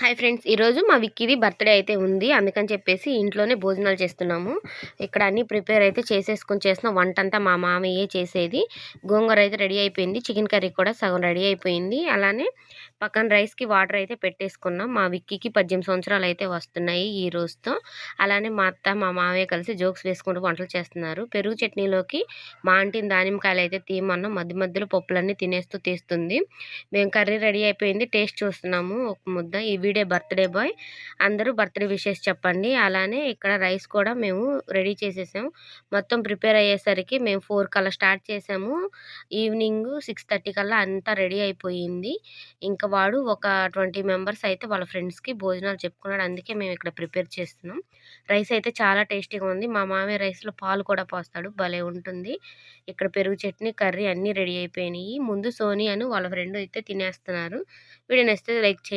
Hi friends, ఈరోజు మా విక్కీది birthday అయితే ఉంది. అందుకని చెప్పేసి ఇంట్లోనే భోజనాలు చేస్తున్నాము. ఇక్కడ అన్నీ ప్రిపేర్ అయితే చేసిన వంట అంతా మా మామయ్యే చేసేది. గోంగూర అయితే రెడీ అయిపోయింది. చికెన్ కర్రీ కూడా సగం రెడీ అయిపోయింది. అలానే పక్కన రైస్కి వాటర్ అయితే పెట్టేసుకున్నాం. మా విక్కీకి 18 సంవత్సరాలు అయితే వస్తున్నాయి ఈ రోజుతో. అలానే మా అత్త మా మామయ్య కలిసి జోక్స్ వేసుకుంటూ వంటలు చేస్తున్నారు. పెరుగు చట్నీలోకి మా ఆంటీని దానిమ్మకాయలు అయితే తీయమన్నాం. మధ్య మధ్యలో పప్పులన్నీ తినేస్తూ తీస్తుంది. మేము కర్రీ రెడీ అయిపోయింది, టేస్ట్ చూస్తున్నాము. ఒక ముద్ద. ఈ వీడియో బర్త్డే బాయ్, అందరూ బర్త్డే విషెస్ చెప్పండి. అలానే ఇక్కడ రైస్ కూడా మేము రెడీ చేసేసాము. మొత్తం ప్రిపేర్ అయ్యేసరికి మేము 4 కల్లా స్టార్ట్ చేసాము. ఈవినింగ్ 6:30 కల్లా అంతా రెడీ అయిపోయింది. ఇంకా వాడు ఒక 20 మెంబర్స్ అయితే వాళ్ళ ఫ్రెండ్స్కి భోజనాలు చెప్పుకున్నాడు. అందుకే మేము ఇక్కడ ప్రిపేర్ చేస్తున్నాం. రైస్ అయితే చాలా టేస్టీగా ఉంది. మా మామయ్య రైస్లో పాలు కూడా పోస్తాడు, భలే ఉంటుంది. ఇక్కడ పెరుగు చట్నీ, కర్రీ అన్నీ రెడీ అయిపోయినాయి. ముందు సోనీ అని వాళ్ళ ఫ్రెండ్ అయితే తినేస్తున్నారు. వీడియో నచ్చితే లైక్ చేయండి.